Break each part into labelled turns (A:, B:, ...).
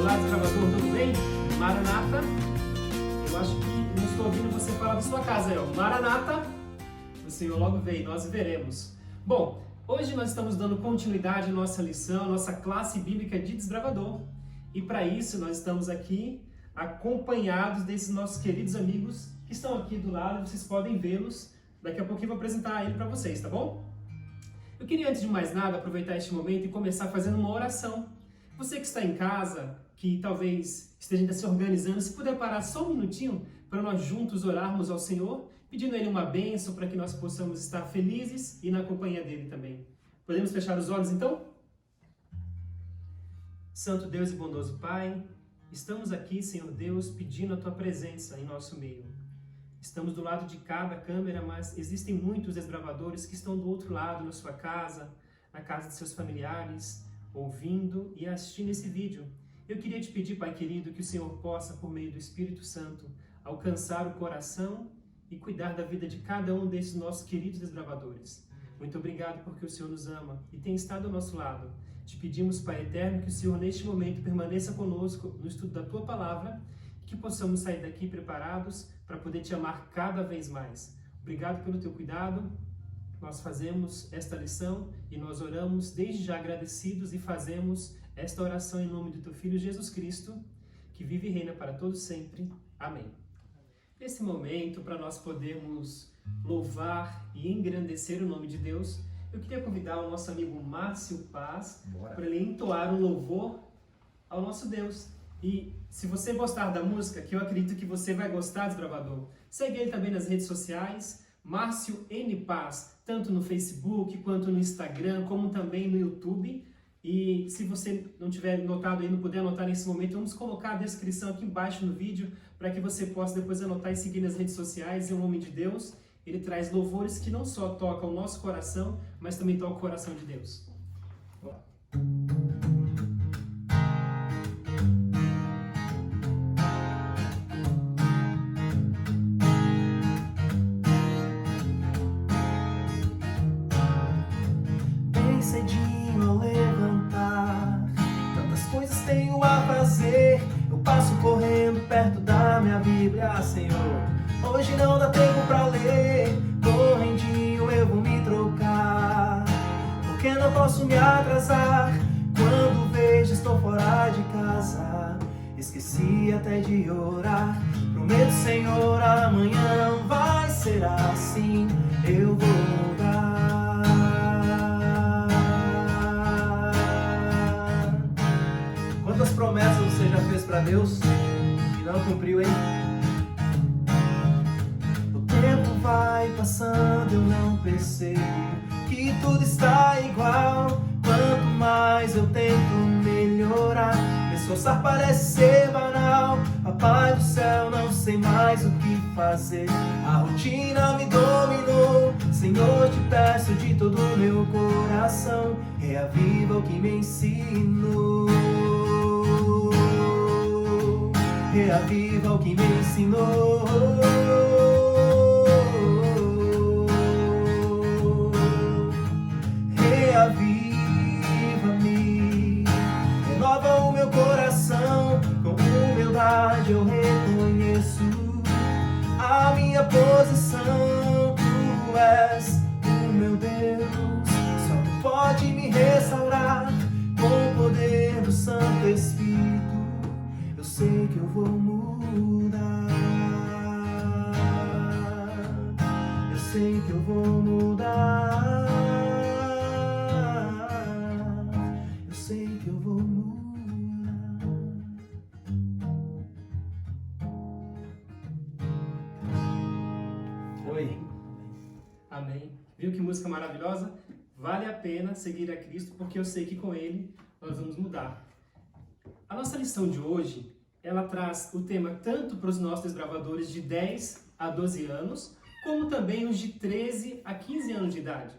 A: Olá, desbravador, tudo bem? Maranata. Eu acho que não estou ouvindo você falar da sua casa aí, ó. Maranata. O Senhor logo veio, nós veremos. Bom, hoje nós estamos dando continuidade à nossa lição, nossa classe bíblica de desbravador. E para isso nós estamos aqui acompanhados desses nossos queridos amigos que estão aqui do lado, vocês podem vê-los. Daqui a pouquinho eu vou apresentar ele para vocês, tá bom? Eu queria, antes de mais nada, aproveitar este momento e começar fazendo uma oração. Você que está em casa, que talvez esteja ainda se organizando, se puder parar só um minutinho para nós juntos orarmos ao Senhor, pedindo a Ele uma bênção para que nós possamos estar felizes e na companhia dEle também. Podemos fechar os olhos então? Santo Deus e bondoso Pai, estamos aqui, Senhor Deus, pedindo a Tua presença em nosso meio. Estamos do lado de cada câmera, mas existem muitos desbravadores que estão do outro lado, na sua casa, na casa de seus familiares, ouvindo e assistindo esse vídeo. Eu queria te pedir, Pai querido, que o Senhor possa, por meio do Espírito Santo, alcançar o coração e cuidar da vida de cada um desses nossos queridos desbravadores. Muito obrigado porque o Senhor nos ama e tem estado ao nosso lado. Te pedimos, Pai eterno, que o Senhor neste momento permaneça conosco no estudo da Tua Palavra e que possamos sair daqui preparados para poder Te amar cada vez mais. Obrigado pelo Teu cuidado. Nós fazemos esta lição e nós oramos desde já agradecidos e fazemos esta oração em nome do Teu Filho Jesus Cristo, que vive e reina para todos sempre. Amém. Nesse momento, para nós podermos louvar e engrandecer o nome de Deus, eu queria convidar o nosso amigo Márcio Paz para ele entoar um louvor ao nosso Deus. E se você gostar da música, que eu acredito que você vai gostar, desbravador, segue ele também nas redes sociais, Márcio N. Paz, tanto no Facebook, quanto no Instagram, como também no YouTube. E se você não tiver notado aí, não puder anotar nesse momento, vamos colocar a descrição aqui embaixo no vídeo, para que você possa depois anotar e seguir nas redes sociais. É um homem de Deus, ele traz louvores que não só tocam o nosso coração, mas também tocam o coração de Deus.
B: Bem cedinho ao levantar, tantas coisas tenho a fazer. Eu passo correndo perto da minha Bíblia, Senhor. Hoje não dá tempo pra ler, correndinho eu vou me trocar, porque não posso me atrasar. Quando vejo estou fora de casa, esqueci até de orar. Prometo, Senhor, amanhã não vai ser assim, eu vou mudar. Quantas promessas você já fez pra Deus e não cumpriu, hein? O tempo vai passando, eu não percebo que tudo está igual. Quanto mais eu tento melhorar, me esforçar parece ser banal. Papai do céu, não sei mais o que fazer, a rotina me dominou. Senhor, te peço de todo o meu coração, reaviva o que me ensinou. Reaviva o que me ensinou. Reaviva-me, renova o meu coração. Com humildade eu reconheço a minha posição. Tu és o meu Deus, só Tu pode me restaurar com o poder do Santo Espírito. Eu sei que eu vou mudar, eu sei que eu vou mudar, eu sei que eu vou mudar.
A: Oi. Amém. Viu que música maravilhosa? Vale a pena seguir a Cristo, porque eu sei que com Ele nós vamos mudar. A nossa lição de hoje, ela traz o tema tanto para os nossos desbravadores de 10 a 12 anos, como também os de 13 a 15 anos de idade.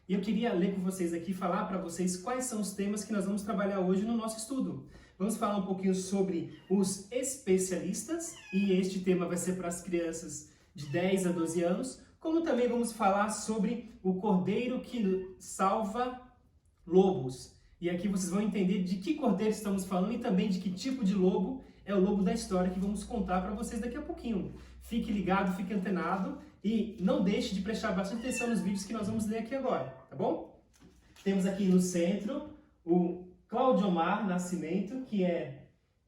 A: E eu queria ler com vocês aqui, falar para vocês quais são os temas que nós vamos trabalhar hoje no nosso estudo. Vamos falar um pouquinho sobre os especialistas, e este tema vai ser para as crianças de 10 a 12 anos, como também vamos falar sobre o Cordeiro que salva lobos. E aqui vocês vão entender de que cordeiro estamos falando e também de que tipo de lobo é o lobo da história que vamos contar para vocês daqui a pouquinho. Fique ligado, fique antenado e não deixe de prestar bastante atenção nos vídeos que nós vamos ler aqui agora, tá bom? Temos aqui no centro o Cláudio Omar Nascimento, que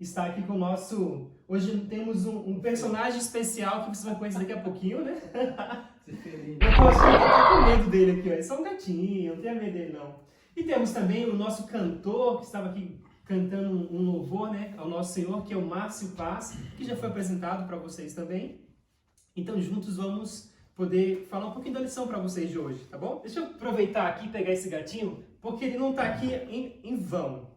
A: está aqui com o nosso... Hoje temos um personagem especial que vocês vão conhecer daqui a pouquinho, né? Eu posso ficar com medo dele aqui, ó. É só um gatinho, não tenha medo dele não. E temos também o nosso cantor, que estava aqui cantando um louvor, né, ao nosso Senhor, que é o Márcio Paz, que já foi apresentado para vocês também. Então, juntos vamos poder falar um pouquinho da lição para vocês de hoje, tá bom? Deixa eu aproveitar aqui e pegar esse gatinho, porque ele não está aqui em vão.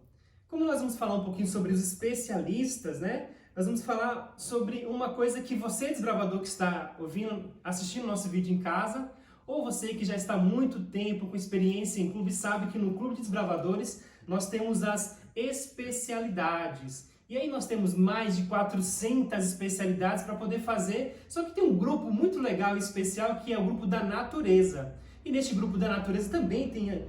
A: Como nós vamos falar um pouquinho sobre os especialistas, né? Nós vamos falar sobre uma coisa que você, desbravador, que está ouvindo, assistindo o nosso vídeo em casa, ou você que já está há muito tempo com experiência em clube, sabe que no Clube de Desbravadores nós temos as especialidades. E aí nós temos mais de 400 especialidades para poder fazer, só que tem um grupo muito legal e especial que é o grupo da natureza. E neste grupo da natureza também tem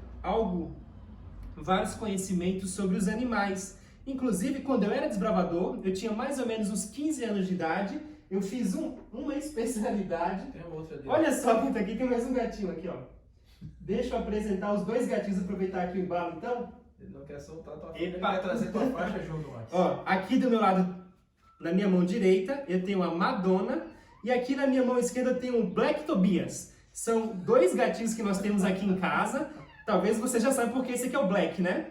A: vários conhecimentos sobre os animais. Inclusive, quando eu era desbravador, eu tinha mais ou menos uns 15 anos de idade, eu fiz uma especialidade.
C: Tem outra ali.
A: Olha só quem tá aqui, tem mais um gatinho aqui, ó. Deixa eu apresentar os dois gatinhos, aproveitar aqui o embalo, então.
C: Ele não quer soltar tua faixa, ele vai trazer tua faixa junto, Max.
A: Ó, aqui do meu lado, na minha mão direita, eu tenho a Madonna, e aqui na minha mão esquerda eu tenho o Black Tobias. São dois gatinhos que nós temos aqui em casa. Talvez você já saiba porque esse aqui é o Black, né?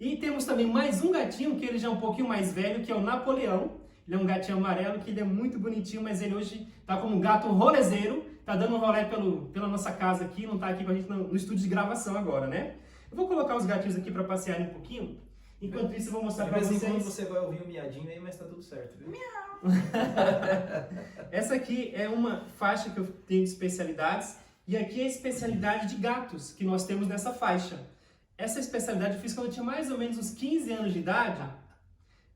A: E temos também mais um gatinho, que ele já é um pouquinho mais velho, que é o Napoleão. Ele é um gatinho amarelo, que ele é muito bonitinho, mas ele hoje tá como um gato rolezeiro, tá dando um rolê pela nossa casa aqui, não tá aqui com a gente no estúdio de gravação agora, né? Eu vou colocar os gatinhos aqui para passearem um pouquinho. Enquanto isso, eu vou mostrar para vocês.
C: De vez em quando você vai ouvir um miadinho aí, mas tá tudo certo, viu?
A: Essa aqui é uma faixa que eu tenho de especialidades, e aqui é a especialidade de gatos que nós temos nessa faixa. Essa especialidade eu fiz quando eu tinha mais ou menos uns 15 anos de idade.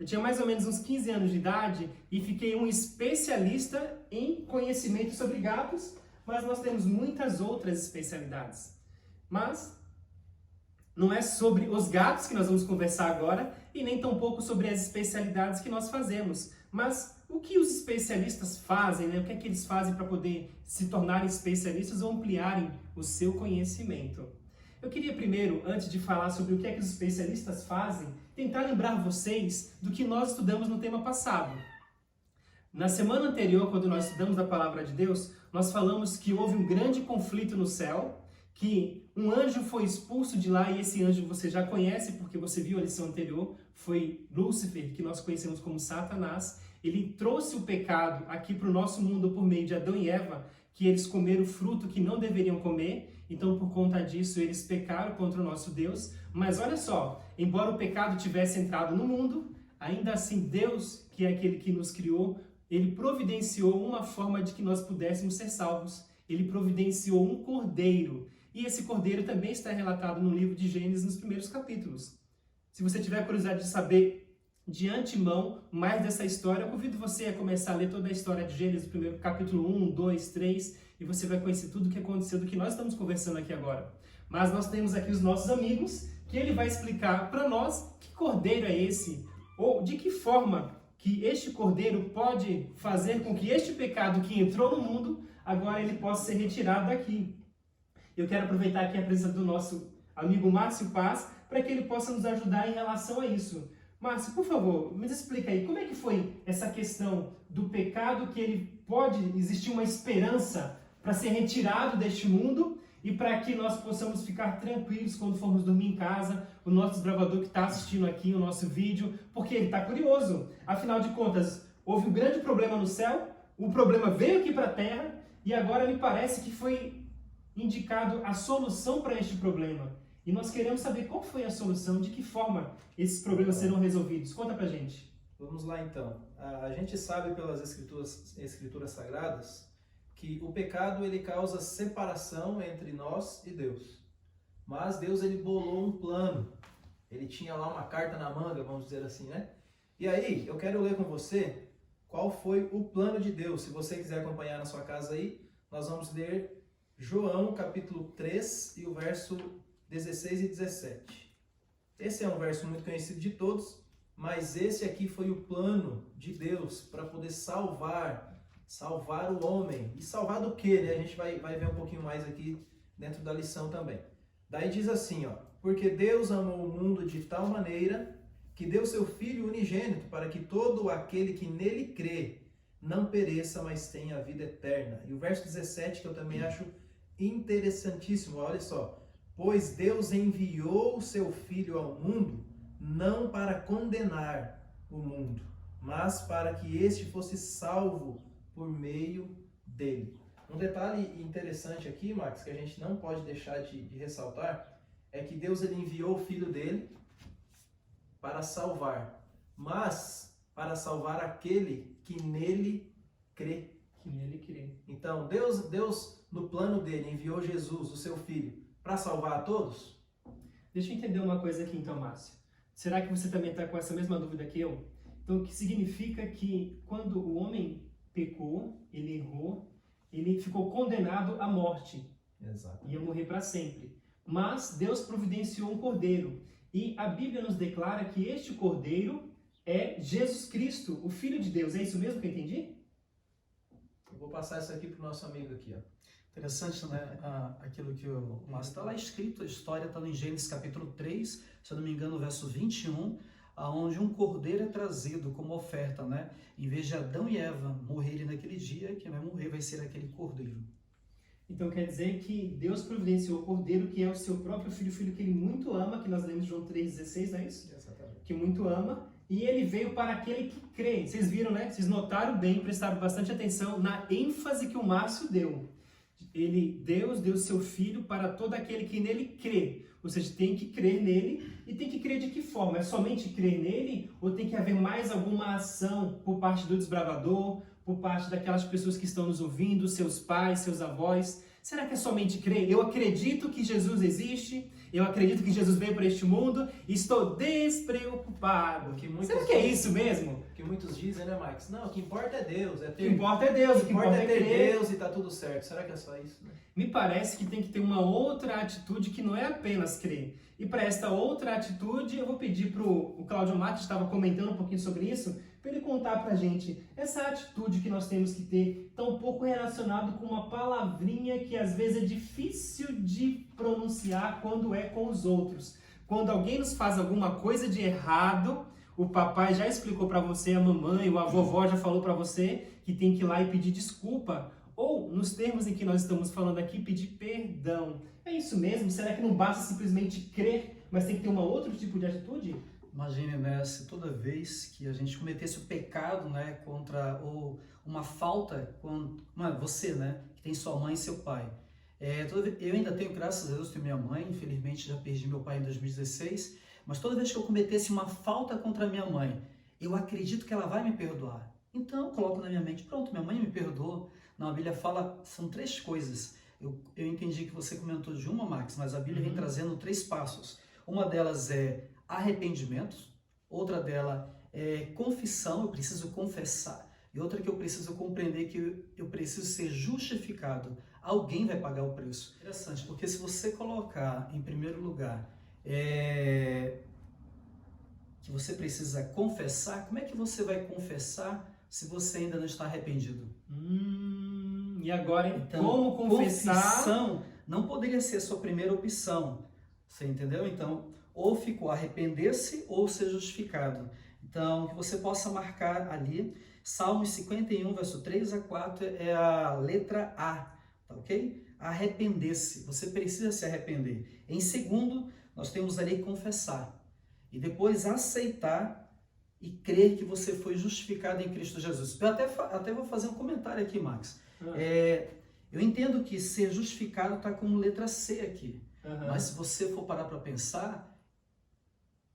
A: Eu tinha mais ou menos uns 15 anos de idade e fiquei um especialista em conhecimento sobre gatos, mas nós temos muitas outras especialidades. Mas não é sobre os gatos que nós vamos conversar agora e nem tampouco sobre as especialidades que nós fazemos. Mas o que os especialistas fazem, né? O que é que eles fazem para poder se tornarem especialistas ou ampliarem o seu conhecimento? Eu queria primeiro, antes de falar sobre o que é que os especialistas fazem, tentar lembrar vocês do que nós estudamos no tema passado. Na semana anterior, quando nós estudamos a Palavra de Deus, nós falamos que houve um grande conflito no céu, que um anjo foi expulso de lá, e esse anjo você já conhece, porque você viu a lição anterior, foi Lúcifer, que nós conhecemos como Satanás. Ele trouxe o pecado aqui para o nosso mundo por meio de Adão e Eva, que eles comeram o fruto que não deveriam comer. Então, por conta disso, eles pecaram contra o nosso Deus. Mas olha só, embora o pecado tivesse entrado no mundo, ainda assim Deus, que é aquele que nos criou, ele providenciou uma forma de que nós pudéssemos ser salvos. Ele providenciou um cordeiro. E esse cordeiro também está relatado no livro de Gênesis, nos primeiros capítulos. Se você tiver curiosidade de saber de antemão mais dessa história, eu convido você a começar a ler toda a história de Gênesis, primeiro capítulo 1, 2, 3, e você vai conhecer tudo o que aconteceu do que nós estamos conversando aqui agora. Mas nós temos aqui os nossos amigos, que ele vai explicar para nós que cordeiro é esse, ou de que forma que este cordeiro pode fazer com que este pecado que entrou no mundo, agora ele possa ser retirado daqui. Eu quero aproveitar aqui a presença do nosso amigo Márcio Paz, para que ele possa nos ajudar em relação a isso. Márcio, por favor, me explica aí, como é que foi essa questão do pecado, que ele pode existir uma esperança para ser retirado deste mundo e para que nós possamos ficar tranquilos quando formos dormir em casa, o nosso desbravador que está assistindo aqui o nosso vídeo, porque ele está curioso. Afinal de contas, houve um grande problema no céu, o problema veio aqui para a terra e agora me parece que foi indicado a solução para este problema. E nós queremos saber qual foi a solução, de que forma esses problemas serão resolvidos. Conta pra gente.
C: Vamos lá então. A gente sabe pelas escrituras sagradas que o pecado ele causa separação entre nós e Deus. Mas Deus ele bolou um plano. Ele tinha lá uma carta na manga, vamos dizer assim, né? E aí, eu quero ler com você qual foi o plano de Deus. Se você quiser acompanhar na sua casa aí, nós vamos ler João capítulo 3 e o verso 16 e 17. Esse é um verso muito conhecido de todos, mas esse aqui foi o plano de Deus para poder salvar o homem. E salvar do quê, né? A gente vai ver um pouquinho mais aqui dentro da lição também. Daí diz assim, ó: porque Deus amou o mundo de tal maneira que deu seu Filho unigênito para que todo aquele que nele crê não pereça, mas tenha a vida eterna. E o verso 17, que eu também acho interessantíssimo, olha só: pois Deus enviou o seu Filho ao mundo, não para condenar o mundo, mas para que este fosse salvo por meio dele. Um detalhe interessante aqui, Max, que a gente não pode deixar de ressaltar, é que Deus ele enviou o Filho dele para salvar, mas para salvar aquele que nele crê.
A: Que nele crê.
C: Então, Deus, no plano dele, enviou Jesus, o seu Filho, para salvar a todos?
A: Deixa eu entender uma coisa aqui então, Márcio. Será que você também está com essa mesma dúvida que eu? Então, o que significa que quando o homem pecou, ele errou, ele ficou condenado à morte.
C: Exato.
A: Ia morrer para sempre. Mas Deus providenciou um cordeiro. E a Bíblia nos declara que este cordeiro é Jesus Cristo, o Filho de Deus. É isso mesmo que eu entendi?
C: Eu vou passar isso aqui para o nosso amigo aqui, ó.
D: Interessante, né? Aquilo que o Márcio está lá escrito, a história está em Gênesis capítulo 3, se eu não me engano, verso 21, onde um cordeiro é trazido como oferta, né? Em vez de Adão e Eva morrerem naquele dia, quem vai morrer vai ser aquele cordeiro.
A: Então quer dizer que Deus providenciou o cordeiro, que é o seu próprio filho, o filho que ele muito ama, que nós lemos em João 3,16, não é isso?
C: Exatamente.
A: Que muito ama, e ele veio para aquele que crê. Vocês viram, né? Vocês notaram bem, prestaram bastante atenção na ênfase que o Márcio deu. Deus deu seu Filho para todo aquele que nele crê. Ou seja, tem que crer nele, e tem que crer de que forma? É somente crer nele, ou tem que haver mais alguma ação por parte do desbravador, por parte daquelas pessoas que estão nos ouvindo, seus pais, seus avós? Será que é somente crer? Eu acredito que Jesus existe, eu acredito que Jesus veio para este mundo e estou despreocupado. Será que é isso mesmo?
C: Que muitos dizem, né, Max? Não, o que importa é Deus.
A: O que importa é Deus, o que importa é
C: ter
A: crer.
C: Deus e tá tudo certo. Será que é só isso, né?
A: Me parece que tem que ter uma outra atitude que não é apenas crer. E para esta outra atitude, eu vou pedir para o Cláudio Matos, estava comentando um pouquinho sobre isso, para ele contar para a gente essa atitude que nós temos que ter, está um pouco relacionado com uma palavrinha que às vezes é difícil de pronunciar quando é com os outros. Quando alguém nos faz alguma coisa de errado, o papai já explicou para você, a mamãe, ou a vovó já falou para você que tem que ir lá e pedir desculpa. Ou, nos termos em que nós estamos falando aqui, pedir perdão. É isso mesmo? Será que não basta simplesmente crer, mas tem que ter um outro tipo de atitude?
D: Imagine, né, se toda vez que a gente cometesse o pecado, né, contra ou uma falta, você, né, que tem sua mãe e seu pai. Eu ainda tenho, graças a Deus, tenho minha mãe, infelizmente já perdi meu pai em 2016, mas toda vez que eu cometesse uma falta contra minha mãe, eu acredito que ela vai me perdoar. Então eu coloco na minha mente, pronto, minha mãe me perdoou. Não, a Bíblia fala, são 3 coisas. Eu entendi que você comentou de uma, Max, mas a Bíblia vem trazendo 3 passos. Uma delas é arrependimento, outra dela é confissão, eu preciso confessar, e outra que eu preciso compreender que eu preciso ser justificado. Alguém vai pagar o preço. Interessante, porque se você colocar em primeiro lugar que você precisa confessar, como é que você vai confessar se você ainda não está arrependido?
A: E agora,
D: então,
A: como confessar?
D: Confissão não poderia ser a sua primeira opção, você entendeu? Então, ou ficou arrepender-se ou ser justificado. Então, que você possa marcar ali, Salmos 51, verso 3 a 4 é a letra A, tá ok? Arrepender-se, você precisa se arrepender. Em segundo, nós temos ali confessar. E depois aceitar e crer que você foi justificado em Cristo Jesus. Eu até vou fazer um comentário aqui, Max. Eu entendo que ser justificado está como letra C aqui. Mas se você for parar para pensar,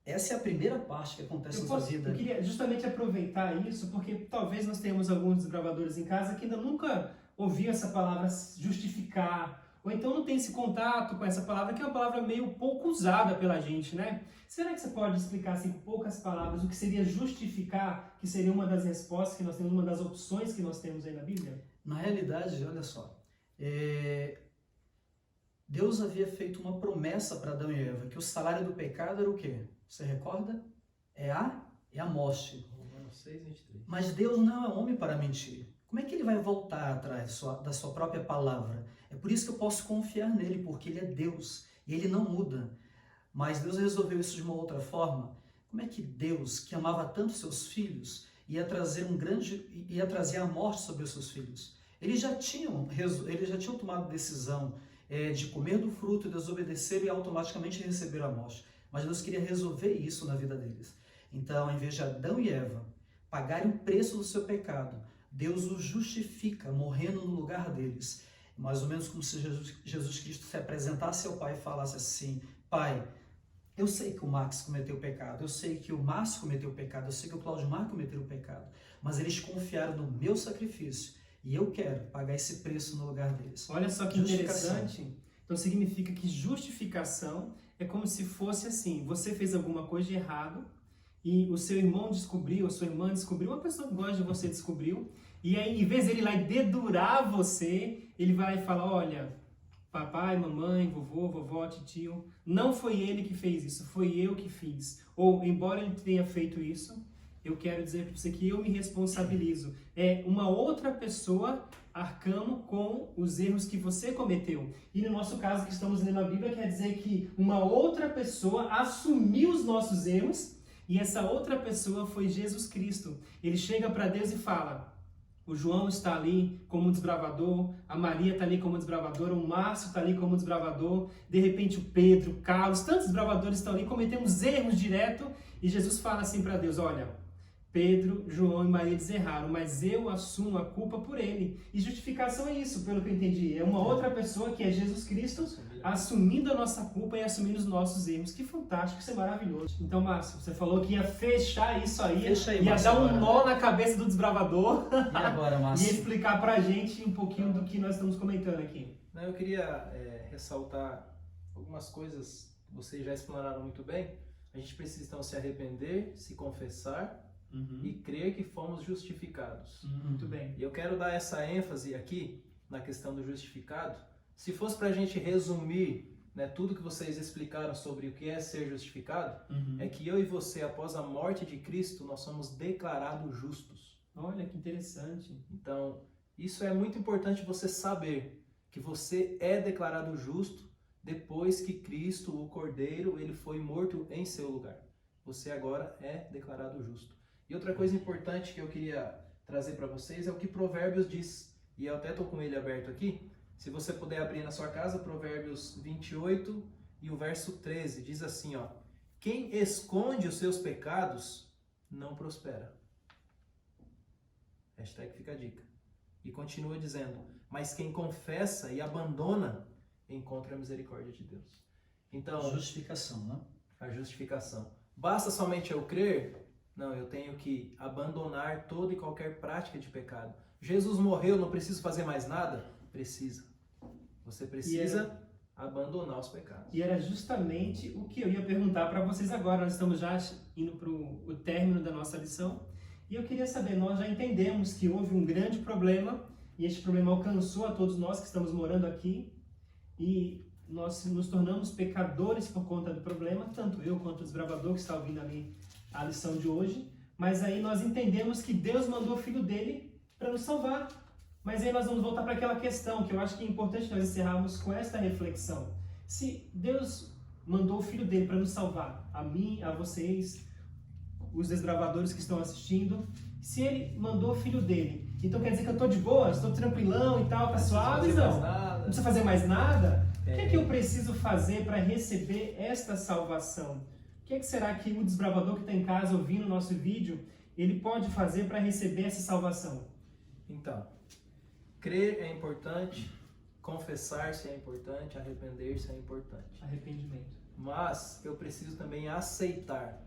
D: essa é a primeira parte que acontece na sua vida.
A: Eu queria justamente aproveitar isso, porque talvez nós tenhamos alguns desbravadores em casa que ainda nunca ouviram essa palavra justificar, ou então não tem esse contato com essa palavra, que é uma palavra meio pouco usada pela gente, né? Será que você pode explicar assim, com poucas palavras, o que seria justificar, que seria uma das respostas que nós temos, uma das opções que nós temos aí na Bíblia?
D: Na realidade, olha só, Deus havia feito uma promessa para Adão e Eva, que o salário do pecado era o quê? Você recorda? É a morte.
C: Romanos 6:23.
D: Mas Deus não é homem para mentir. Como é que ele vai voltar atrás da sua própria palavra? É por isso que eu posso confiar nele, porque ele é Deus e ele não muda. Mas Deus resolveu isso de uma outra forma. Como é que Deus, que amava tanto seus filhos, ia trazer a morte sobre os seus filhos? Eles já tinham tomado decisão de comer do fruto, desobedecer e automaticamente receber a morte. Mas Deus queria resolver isso na vida deles. Então, em vez de Adão e Eva pagarem o preço do seu pecado, Deus os justifica morrendo no lugar deles. Mais ou menos como se Jesus Cristo se apresentasse ao Pai e falasse assim: Pai, eu sei que o Max cometeu pecado, eu sei que o Márcio cometeu pecado, eu sei que o Cláudio Mar cometeu pecado, mas eles confiaram no meu sacrifício e eu quero pagar esse preço no lugar deles.
A: Olha só que interessante. Então significa que justificação é como se fosse assim: você fez alguma coisa de errado e o seu irmão descobriu, a sua irmã descobriu, uma pessoa que gosta de você descobriu, e aí, em vez de ele ir lá e dedurar você, ele vai lá e fala: olha, papai, mamãe, vovô, vovó, tio, não foi ele que fez isso, foi eu que fiz. Ou, embora ele tenha feito isso, eu quero dizer para você que eu me responsabilizo. É uma outra pessoa arcando com os erros que você cometeu. E no nosso caso, que estamos lendo a Bíblia, quer dizer que uma outra pessoa assumiu os nossos erros, e essa outra pessoa foi Jesus Cristo. Ele chega para Deus e fala: o João está ali como desbravador, a Maria está ali como desbravadora, o Márcio está ali como desbravador, de repente o Pedro, o Carlos, tantos desbravadores estão ali, cometemos erros direto, e Jesus fala assim para Deus: olha, Pedro, João e Maria eles erraram, mas eu assumo a culpa por ele. E justificação é isso, pelo que eu entendi. É uma outra pessoa, que é Jesus Cristo, assumindo a nossa culpa e assumindo os nossos erros. Que fantástico, isso é maravilhoso. Então, Márcio, você falou que ia fechar isso aí, ia
D: Márcio,
A: dar um
D: agora.
A: nó na cabeça do desbravador
D: E agora, Márcio?
A: e explicar pra gente um pouquinho do que nós estamos comentando aqui.
C: Eu queria ressaltar algumas coisas que vocês já explanaram muito bem. A gente precisa então se arrepender, se confessar e crer que fomos justificados.
A: Muito bem.
C: E eu quero dar essa ênfase aqui na questão do justificado. Se fosse para a gente resumir, tudo que vocês explicaram sobre o que é ser justificado, é que eu e você, após a morte de Cristo, nós somos declarados justos.
A: Olha que interessante.
C: Então, isso é muito importante você saber, que você é declarado justo depois que Cristo, o Cordeiro, ele foi morto em seu lugar. Você agora é declarado justo. E outra coisa importante que eu queria trazer para vocês é o que Provérbios diz. E eu até estou com ele aberto aqui. Se você puder abrir na sua casa, Provérbios 28 e o verso 13. Diz assim, ó: quem esconde os seus pecados não prospera. Hashtag fica a dica. E continua dizendo: mas quem confessa e abandona encontra a misericórdia de Deus. Então,
D: justificação, né?
C: A justificação. Basta somente eu crer? Não, eu tenho que abandonar toda e qualquer prática de pecado. Jesus morreu, não preciso fazer mais nada? Precisa. Você precisa abandonar os pecados.
A: E era justamente o que eu ia perguntar para vocês agora. Nós estamos já indo para o término da nossa lição. E eu queria saber, nós já entendemos que houve um grande problema, e este problema alcançou a todos nós que estamos morando aqui, e nós nos tornamos pecadores por conta do problema, tanto eu quanto o desbravador que está ouvindo ali a lição de hoje. Mas aí nós entendemos que Deus mandou o Filho dele para nos salvar. Mas aí nós vamos voltar para aquela questão que eu acho que é importante nós encerrarmos com esta reflexão. Se Deus mandou o Filho dele para nos salvar, a mim, a vocês, os desbravadores que estão assistindo, se ele mandou o Filho dele, então quer dizer que eu estou de boa, estou tranquilão e tal, tá suave? Não precisa fazer mais nada? O que é que eu preciso fazer para receber esta salvação? O que é que será que o desbravador que está em casa ouvindo o nosso vídeo, ele pode fazer para receber essa salvação?
C: Então, crer é importante, confessar-se é importante, arrepender-se é importante.
A: Arrependimento.
C: Mas eu preciso também aceitar.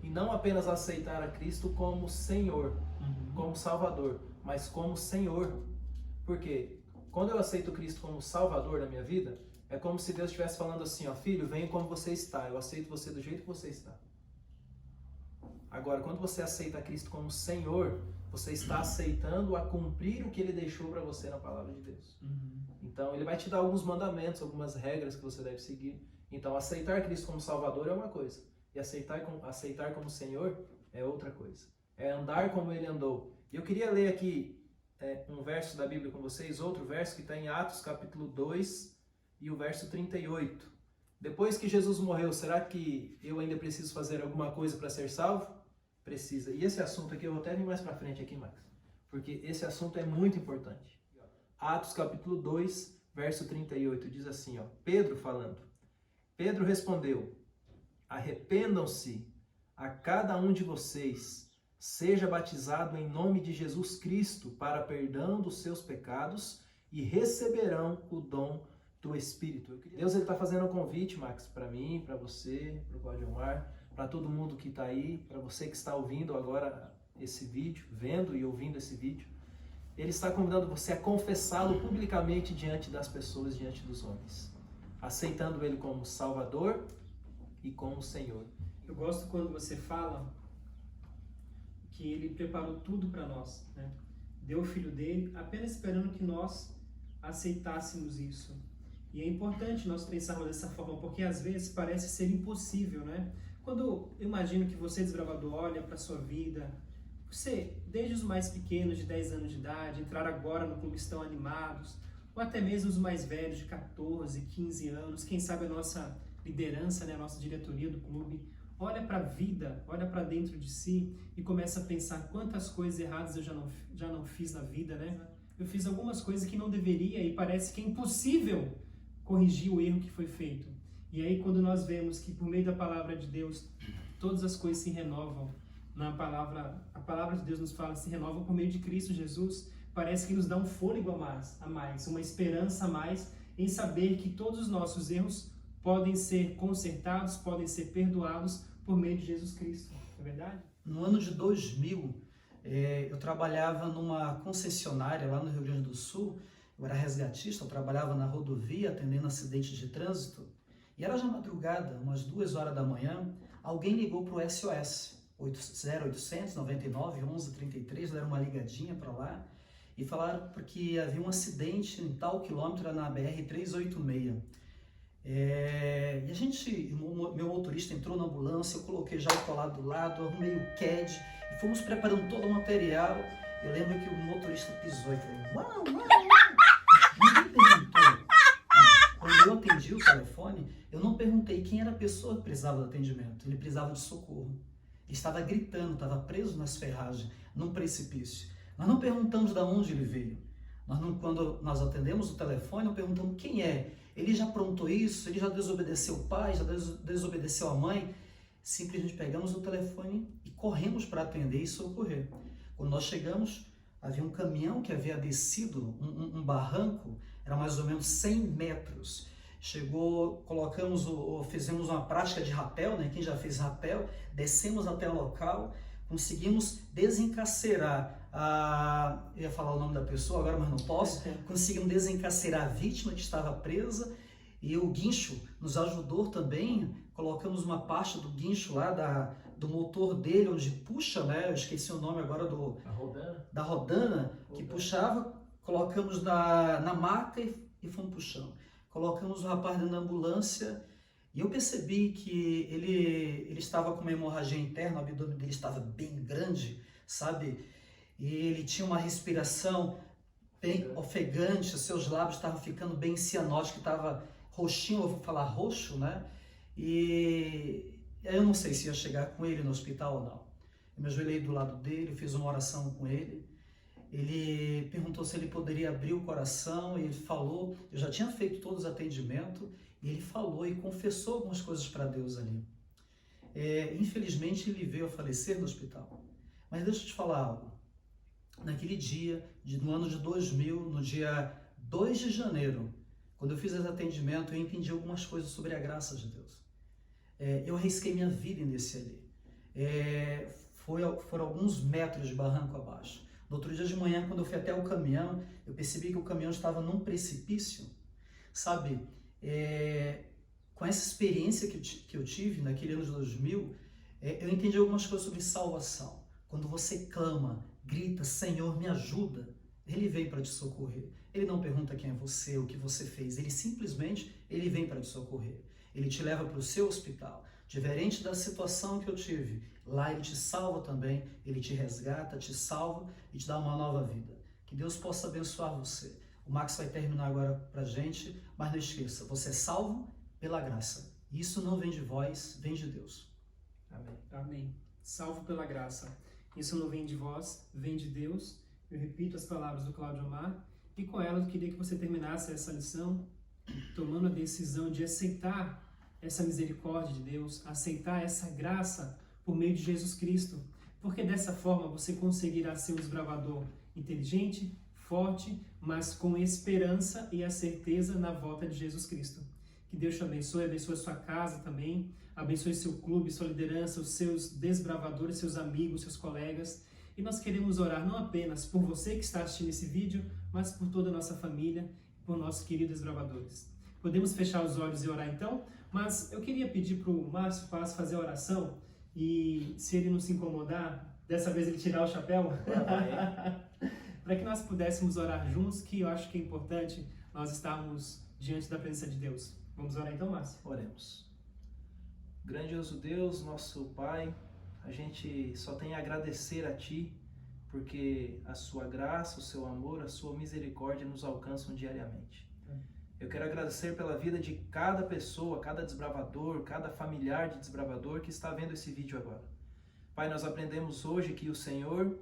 C: E não apenas aceitar a Cristo como Senhor, como Salvador, mas como Senhor. Por quê? Quando eu aceito Cristo como Salvador da minha vida, é como se Deus estivesse falando assim, ó: filho, venha como você está, eu aceito você do jeito que você está. Agora, quando você aceita Cristo como Senhor, você está aceitando a cumprir o que Ele deixou para você na Palavra de Deus. Então, Ele vai te dar alguns mandamentos, algumas regras que você deve seguir. Então, aceitar Cristo como Salvador é uma coisa. E aceitar como Senhor é outra coisa. É andar como Ele andou. E eu queria ler aqui um verso da Bíblia com vocês, outro verso que está em Atos capítulo 2 e o verso 38. Depois que Jesus morreu, será que eu ainda preciso fazer alguma coisa para ser salvo? Precisa. E esse assunto aqui, eu vou até vir mais para frente aqui, Max, porque esse assunto é muito importante. Atos capítulo 2, verso 38, diz assim, ó, Pedro falando. Pedro respondeu, arrependam-se a cada um de vocês, seja batizado em nome de Jesus Cristo para perdão dos seus pecados e receberão o dom do Espírito. Deus está fazendo um convite, Max, para mim, para você, para o Cláudio Omar, para todo mundo que está aí, para você que está ouvindo agora esse vídeo, vendo e ouvindo esse vídeo. Ele está convidando você a confessá-lo publicamente diante das pessoas, diante dos homens, aceitando Ele como Salvador e como Senhor.
A: Eu gosto quando você fala que Ele preparou tudo para nós, né? Deu o Filho dele apenas esperando que nós aceitássemos isso. E é importante nós pensarmos dessa forma, porque às vezes parece ser impossível, né? Quando eu imagino que você, desbravador, olha para a sua vida, você, desde os mais pequenos, de 10 anos de idade, entrar agora no clube estão animados, ou até mesmo os mais velhos, de 14, 15 anos, quem sabe a nossa liderança, né, a nossa diretoria do clube, olha para a vida, olha para dentro de si e começa a pensar quantas coisas erradas eu já não fiz na vida, né? Eu fiz algumas coisas que não deveria e parece que é impossível corrigir o erro que foi feito. E aí quando nós vemos que por meio da palavra de Deus, todas as coisas se renovam, a palavra de Deus nos fala, se renova por meio de Cristo Jesus, parece que nos dá um fôlego a mais, uma esperança a mais em saber que todos os nossos erros podem ser consertados, podem ser perdoados por meio de Jesus Cristo. Não é verdade?
D: No ano de 2000, eu trabalhava numa concessionária lá no Rio Grande do Sul. Eu era resgatista, eu trabalhava na rodovia atendendo acidentes de trânsito. E era já madrugada, umas 2 horas da manhã, alguém ligou para o SOS, 0800 99 11 33, deram uma ligadinha para lá e falaram porque havia um acidente em tal quilômetro na BR-386. E a gente, meu motorista entrou na ambulância, eu coloquei já o colar do lado, arrumei o CAD e fomos preparando todo o material. Eu lembro que o motorista pisou e falou, uau, uau, uau. Ninguém perguntou. Quando eu atendi o telefone, eu não perguntei quem era a pessoa que precisava do atendimento. Ele precisava de socorro. Ele estava gritando, estava preso nas ferragens, num precipício. Nós não perguntamos de onde ele veio. Quando nós atendemos o telefone, não perguntamos quem é. Ele já aprontou isso? Ele já desobedeceu o pai? Já desobedeceu a mãe? Simplesmente pegamos o telefone e corremos para atender e socorrer. Quando nós chegamos, havia um caminhão que havia descido um barranco, era mais ou menos 100 metros. Chegou, fizemos uma prática de rapel, né? Quem já fez rapel, descemos até o local, conseguimos desencarcerar eu ia falar o nome da pessoa agora, mas não posso. Conseguimos desencarcerar a vítima que estava presa e o guincho nos ajudou também. Colocamos uma parte do guincho lá do motor dele, onde puxa, né? Eu esqueci o nome agora da rodana que puxava. Colocamos na maca e fomos puxando. Colocamos o rapaz dentro da ambulância e eu percebi que ele estava com uma hemorragia interna, o abdômen dele estava bem grande, sabe? E ele tinha uma respiração bem ofegante, os seus lábios estavam ficando bem cianóticos, estava roxinho, eu vou falar roxo, né? E eu não sei se ia chegar com ele no hospital ou não. Eu me ajoelhei do lado dele, fiz uma oração com ele. Ele perguntou se ele poderia abrir o coração e ele falou, eu já tinha feito todos os atendimentos, e ele falou e confessou algumas coisas para Deus ali. Infelizmente ele veio a falecer no hospital. Mas deixa eu te falar algo. Naquele dia, no ano de 2000, no dia 2 de janeiro, quando eu fiz esse atendimento, eu entendi algumas coisas sobre a graça de Deus. Eu arrisquei minha vida em descer ali. Foram alguns metros de barranco abaixo. No outro dia de manhã, quando eu fui até o caminhão, eu percebi que o caminhão estava num precipício. Sabe, com essa experiência que eu tive naquele ano de 2000, eu entendi algumas coisas sobre salvação. Quando você clama, grita, Senhor, me ajuda, Ele vem para te socorrer. Ele não pergunta quem é você, o que você fez, Ele simplesmente vem para te socorrer. Ele te leva para o seu hospital, Diferente da situação que eu tive, lá Ele te salva também, Ele te resgata, te salva e te dá uma nova vida. Que Deus possa abençoar você. O Max vai terminar agora pra gente, mas não esqueça, você é salvo pela graça. Isso não vem de vós, vem de Deus.
C: Amém.
A: Amém. Salvo pela graça. Isso não vem de vós, vem de Deus. Eu repito as palavras do Cláudio Omar. E com ela eu queria que você terminasse essa lição tomando a decisão de aceitar essa misericórdia de Deus, aceitar essa graça por meio de Jesus Cristo. Porque dessa forma você conseguirá ser um desbravador inteligente, forte, mas com esperança e a certeza na volta de Jesus Cristo. Que Deus te abençoe a sua casa também, abençoe seu clube, sua liderança, os seus desbravadores, seus amigos, seus colegas. E nós queremos orar não apenas por você que está assistindo esse vídeo, mas por toda a nossa família, por nossos queridos desbravadores. Podemos fechar os olhos e orar então? Mas eu queria pedir para o Márcio Paz fazer a oração e, se ele não se incomodar, dessa vez ele tirar o chapéu, para que nós pudéssemos orar juntos, que eu acho que é importante nós estarmos diante da presença de Deus. Vamos orar então, Márcio?
C: Oremos. Grandioso Deus, nosso Pai, a gente só tem a agradecer a Ti, porque a Sua graça, o Seu amor, a Sua misericórdia nos alcançam diariamente. Eu quero agradecer pela vida de cada pessoa, cada desbravador, cada familiar de desbravador que está vendo esse vídeo agora. Pai, nós aprendemos hoje que o Senhor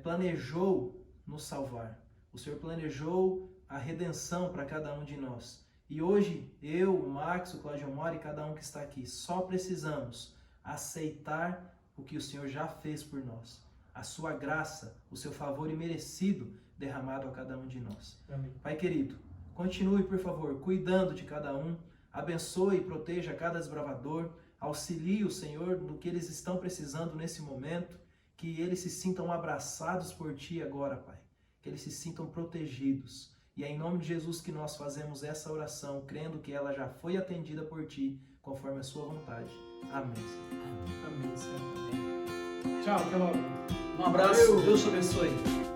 C: planejou nos salvar. O Senhor planejou a redenção para cada um de nós. E hoje, eu, o Max, o Cláudio Omar e cada um que está aqui, só precisamos aceitar o que o Senhor já fez por nós. A sua graça, o seu favor imerecido derramado a cada um de nós.
A: Amém.
C: Pai querido, continue, por favor, cuidando de cada um, abençoe e proteja cada desbravador, auxilie o Senhor no que eles estão precisando nesse momento, que eles se sintam abraçados por Ti agora, Pai, que eles se sintam protegidos. E é em nome de Jesus que nós fazemos essa oração, crendo que ela já foi atendida por Ti, conforme a Sua vontade. Amém.
A: Amém, Senhor. Tchau, até logo.
D: Um abraço, Deus te abençoe.